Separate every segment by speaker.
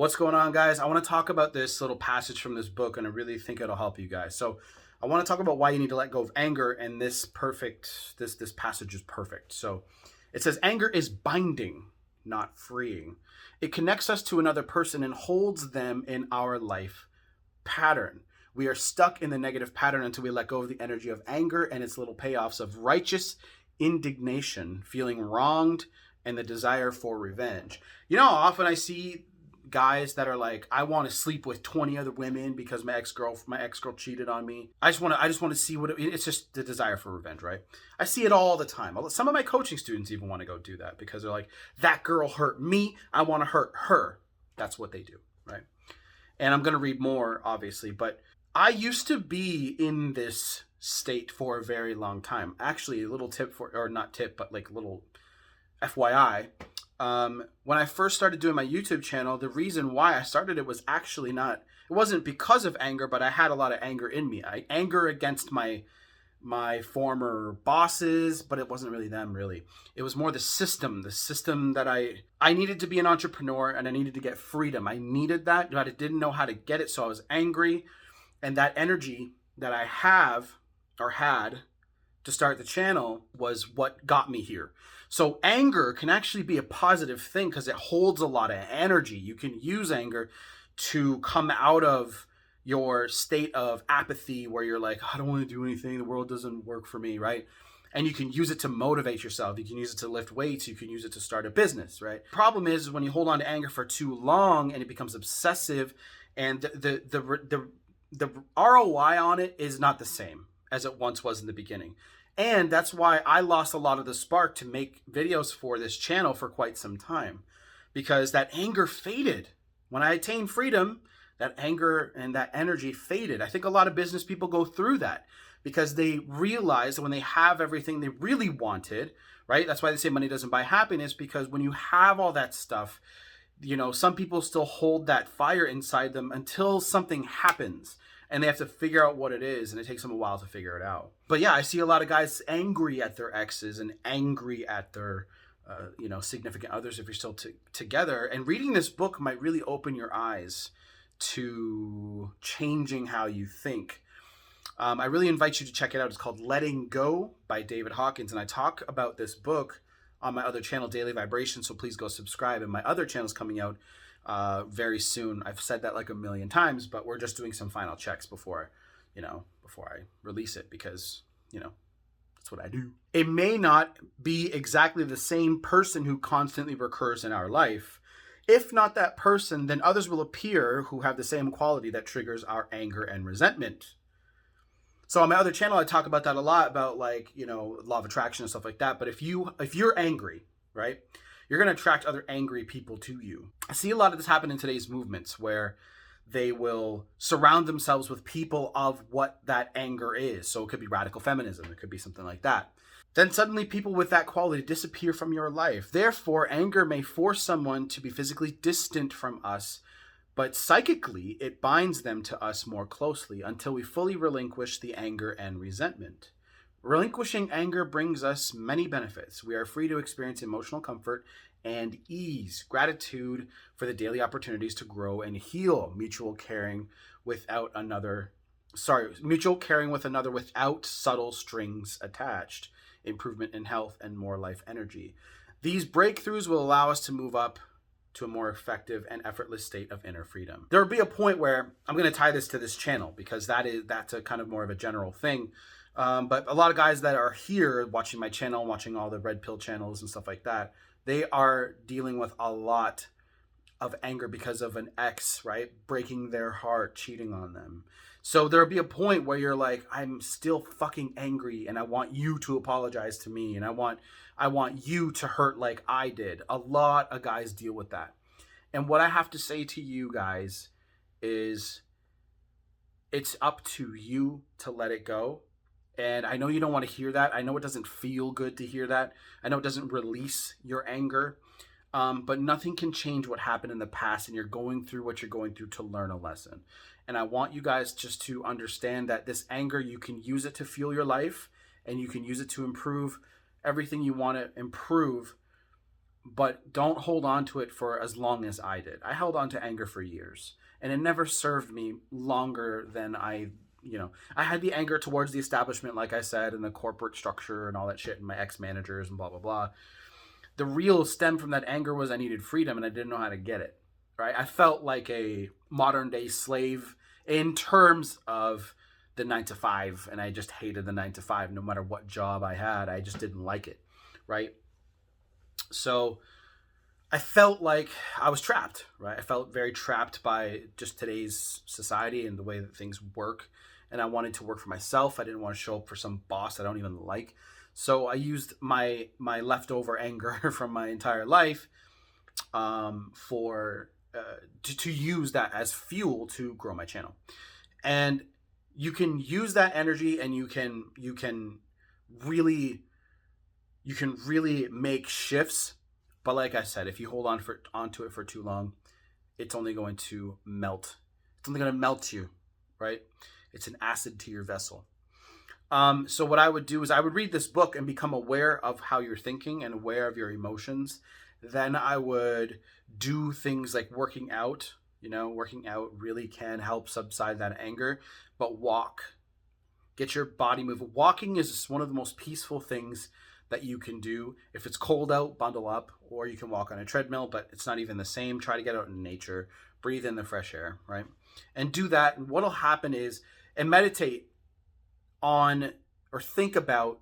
Speaker 1: What's going on, guys? I want to talk about this little passage from this book, and I really think it'll help you guys. So, I want to talk about why you need to let go of anger, and this passage is perfect. So, it says anger is binding, not freeing. It connects us to another person and holds them in our life pattern. We are stuck in the negative pattern until we let go of the energy of anger and its little payoffs of righteous indignation, feeling wronged, and the desire for revenge. You know how often I see guys that are like, I want to sleep with 20 other women because my ex-girl cheated on me. I just want to see it's just the desire for revenge, right? I see it all the time. Some of my coaching students even want to go do that because they're like, that girl hurt me, I want to hurt her. That's what they do, right? And I'm going to read more, obviously, but I used to be in this state for a very long time. Actually, a little tip or not tip, but like little FYI. When I first started doing my YouTube channel, the reason why I started it was actually it wasn't because of anger, but I had a lot of anger in me. Anger against my former bosses, but it wasn't really them, really. It was more the system that I needed to be an entrepreneur and I needed to get freedom. I needed that, but I didn't know how to get it, so I was angry. And that energy that I have or had to start the channel was what got me here. So anger can actually be a positive thing because it holds a lot of energy. You can use anger to come out of your state of apathy where you're like, I don't want to do anything. The world doesn't work for me, right? And you can use it to motivate yourself. You can use it to lift weights. You can use it to start a business, right? Problem is when you hold on to anger for too long and it becomes obsessive, and the ROI on it is not the same as it once was in the beginning. And that's why I lost a lot of the spark to make videos for this channel for quite some time, because that anger faded. When I attained freedom, that anger and that energy faded. I think a lot of business people go through that because they realize that when they have everything they really wanted, right? That's why they say money doesn't buy happiness, because when you have all that stuff, you know, some people still hold that fire inside them until something happens and they have to figure out what it is, and it takes them a while to figure it out. But yeah, I see a lot of guys angry at their exes and angry at their significant others if you're still together. And reading this book might really open your eyes to changing how you think. I really invite you to check it out. It's called Letting Go by David Hawkins, and I talk about this book on my other channel, Daily Vibration, so please go subscribe. And my other channel is coming out very soon. I've said that like a million times, but we're just doing some final checks before I release it, because that's what I do. It may not be exactly the same person who constantly recurs in our life. If not that person, then others will appear who have the same quality that triggers our anger and resentment. So on my other channel, I talk about that a lot, about law of attraction and stuff like that. But if you're angry, right, you're going to attract other angry people to you. I see a lot of this happen in today's movements where they will surround themselves with people of what that anger is. So it could be radical feminism. It could be something like that. Then suddenly people with that quality disappear from your life. Therefore, anger may force someone to be physically distant from us, but psychically it binds them to us more closely until we fully relinquish the anger and resentment. Relinquishing anger brings us many benefits. We are free to experience emotional comfort and ease, gratitude for the daily opportunities to grow and heal, mutual caring with another without subtle strings attached, improvement in health and more life energy. These breakthroughs will allow us to move up to a more effective and effortless state of inner freedom. There will be a point where I'm going to tie this to this channel, because that's a kind of more of a general thing. But a lot of guys that are here watching my channel, watching all the red pill channels and stuff like that, they are dealing with a lot of anger because of an ex, right? Breaking their heart, cheating on them. So there'll be a point where you're like, I'm still fucking angry and I want you to apologize to me, and I want you to hurt like I did. A lot of guys deal with that. And what I have to say to you guys is it's up to you to let it go. And I know you don't want to hear that. I know it doesn't feel good to hear that. I know it doesn't release your anger. But nothing can change what happened in the past, and you're going through what you're going through to learn a lesson. And I want you guys just to understand that this anger, you can use it to fuel your life, and you can use it to improve everything you want to improve. but don't hold on to it for as long as I did. I held on to anger for years, and it never served me longer than I had the anger towards the establishment, like I said, and the corporate structure and all that shit, and my ex-managers and blah, blah, blah. The real stem from that anger was I needed freedom, and I didn't know how to get it, right? I felt like a modern-day slave in terms of the 9 to 5, and I just hated the 9 to 5 no matter what job I had. I just didn't like it, right? So I felt like I was trapped, right? I felt very trapped by just today's society and the way that things work. And I wanted to work for myself. I didn't want to show up for some boss I don't even like. So I used my leftover anger from my entire life to use that as fuel to grow my channel. And you can use that energy, and you can really make shifts. But like I said, if you hold onto it for too long, it's only going to melt. It's only going to melt you, right? It's an acid to your vessel. So what I would do is I would read this book and become aware of how you're thinking and aware of your emotions. Then I would do things like working out. Working out really can help subside that anger. But walk. Get your body moving. Walking is one of the most peaceful things that you can do. If it's cold out, bundle up, or you can walk on a treadmill, but it's not even the same. Try to get out in nature, breathe in the fresh air, right? And do that. And what'll happen is, and meditate on or think about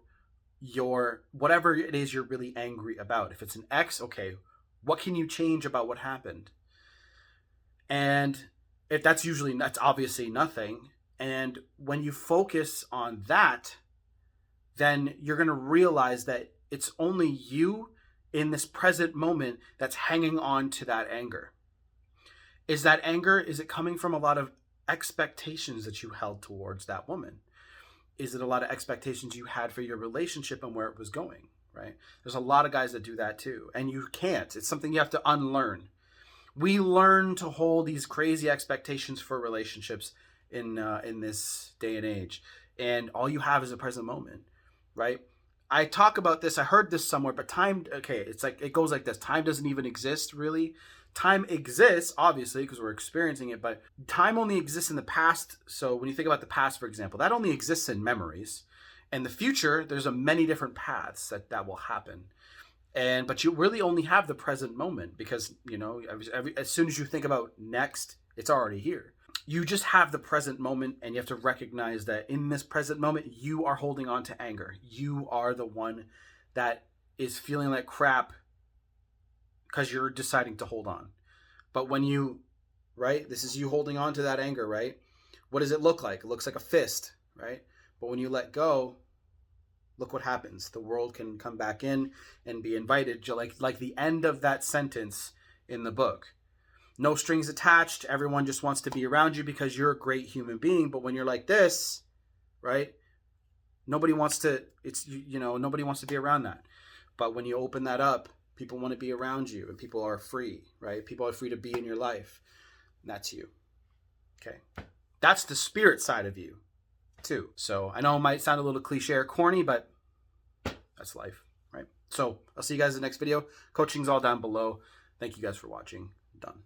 Speaker 1: your whatever it is you're really angry about. If it's an ex, okay, what can you change about what happened? And if that's obviously nothing. And when you focus on that, then you're going to realize that it's only you in this present moment that's hanging on to that anger. Is it coming from a lot of expectations that you held towards that woman? Is it a lot of expectations you had for your relationship and where it was going, right? There's a lot of guys that do that too. And you can't. It's something you have to unlearn. We learn to hold these crazy expectations for relationships in this day and age. And all you have is a present moment, right? I talk about this. I heard this somewhere, but time, okay, it goes like this. Time doesn't even exist, really. Time exists, obviously, because we're experiencing it, but time only exists in the past. So when you think about the past, for example, that only exists in memories. And the future, there's many different paths that will happen. But you really only have the present moment because, as soon as you think about next, it's already here. You just have the present moment, and you have to recognize that in this present moment, you are holding on to anger. You are the one that is feeling like crap because you're deciding to hold on. But when this is you holding on to that anger, right? What does it look like? It looks like a fist, right? But when you let go, look what happens. The world can come back in and be invited, like the end of that sentence in the book. No strings attached. Everyone just wants to be around you because you're a great human being. But when you're like this, right? Nobody wants to be around that. But when you open that up, people want to be around you, and people are free, right? People are free to be in your life. And that's you. Okay. That's the spirit side of you too. So I know it might sound a little cliche or corny, but that's life, right? So I'll see you guys in the next video. Coaching's all down below. Thank you guys for watching.